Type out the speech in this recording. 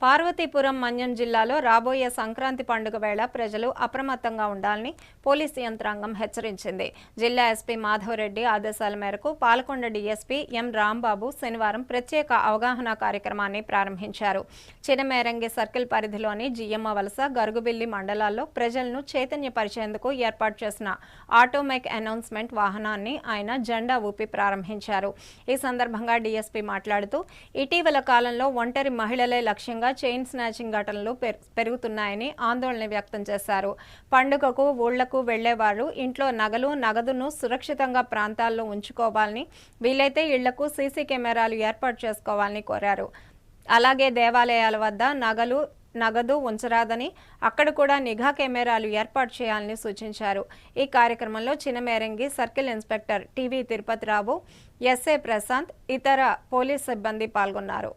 పార్వతీపురం మన్యం జిల్లాలో రాబోయే సంక్రాంతి పండుగ వేళ ప్రజలు అప్రమత్తంగా ఉండాలని పోలీసు యంత్రాంగం హెచ్చరించింది. జిల్లా ఎస్పీ మాధవరెడ్డి ఆదేశాల మేరకు పాలకొండ డీఎస్పీ ఎం రాంబాబు శనివారం ప్రత్యేక అవగాహన కార్యక్రమాన్ని ప్రారంభించారు. చినమేరంగి సర్కిల్ పరిధిలోని జియ్యమ్మ వలస, గరుగుబిల్లి మండలాల్లో ప్రజలను చైతన్యపరిచేందుకు ఏర్పాటు చేసిన ఆటోమేక్ అనౌన్స్మెంట్ వాహనాన్ని ఆయన జెండా ఊపి ప్రారంభించారు. ఈ సందర్భంగా డీఎస్పీ మాట్లాడుతూ ఇటీవల కాలంలో ఒంటరి మహిళలే లక్ష్యంగా చైన్ స్నాచింగ్ ఘటనలు పెరుగుతున్నాయని ఆందోళన వ్యక్తం చేశారు. పండుగకు ఊళ్లకు వెళ్లేవారు ఇంట్లో నగలు, నగదును సురక్షితంగా ప్రాంతాల్లో ఉంచుకోవాలని, వీలైతే ఇళ్లకు సీసీ కెమెరాలు ఏర్పాటు చేసుకోవాలని కోరారు. అలాగే దేవాలయాల వద్ద నగదు ఉంచరాదని, అక్కడ కూడా నిఘా కెమెరాలు ఏర్పాటు చేయాలని సూచించారు. ఈ కార్యక్రమంలో Chinamerangi circle inspector TV Tirupati Rao, SA Prashant, ఇతర పోలీస్ సిబ్బంది పాల్గొన్నారు.